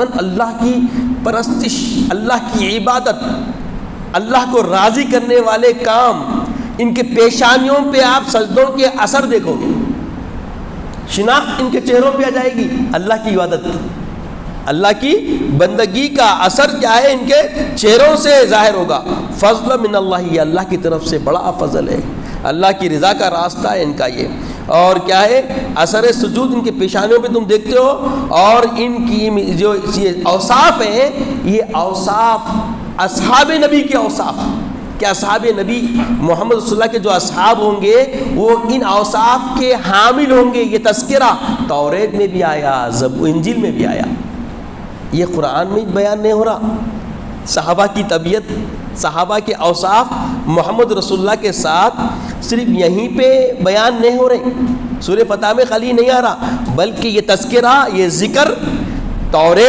अल्लाह की परस्तिश, अल्लाह की इबादत, अल्लाह को राज़ी करने वाले काम, इनके पेशानियों पे आप सजदों के असर देखोगे, शिनाख्त इनके चेहरों पे आ जाएगी। अल्लाह की इबादत, अल्लाह की बंदगी का असर क्या है, इनके चेहरों से जाहिर होगा। फज़ल मिनल्लाह, ये अल्लाह की तरफ से बड़ा फजल है, अल्लाह की रज़ा का रास्ता है इनका ये। और क्या है, असर सुजूद इनके पेशानियों पे तुम देखते हो। और इनकी जो ये औसाफ है, ये औसाफ असहाब नबी के औसाफ, कि असहाब नबी मोहम्मद रसूलुल्लाह के जो असहाब होंगे वो इन औसाफ के हामिल होंगे। ये तस्किरा तौरेत में भी आया, इंजील में भी आया, ये कुरान में बयान नहीं हो रहा। सहाबा की तबीयत, सहाबा के औसाफ मोहम्मद रसूलुल्लाह के साथ सिर्फ यहीं पे बयान नहीं हो रहे, सूरह फतह में खाली नहीं आ रहा, बल्कि ये तस्किरा, ये ज़िक्र तौरेत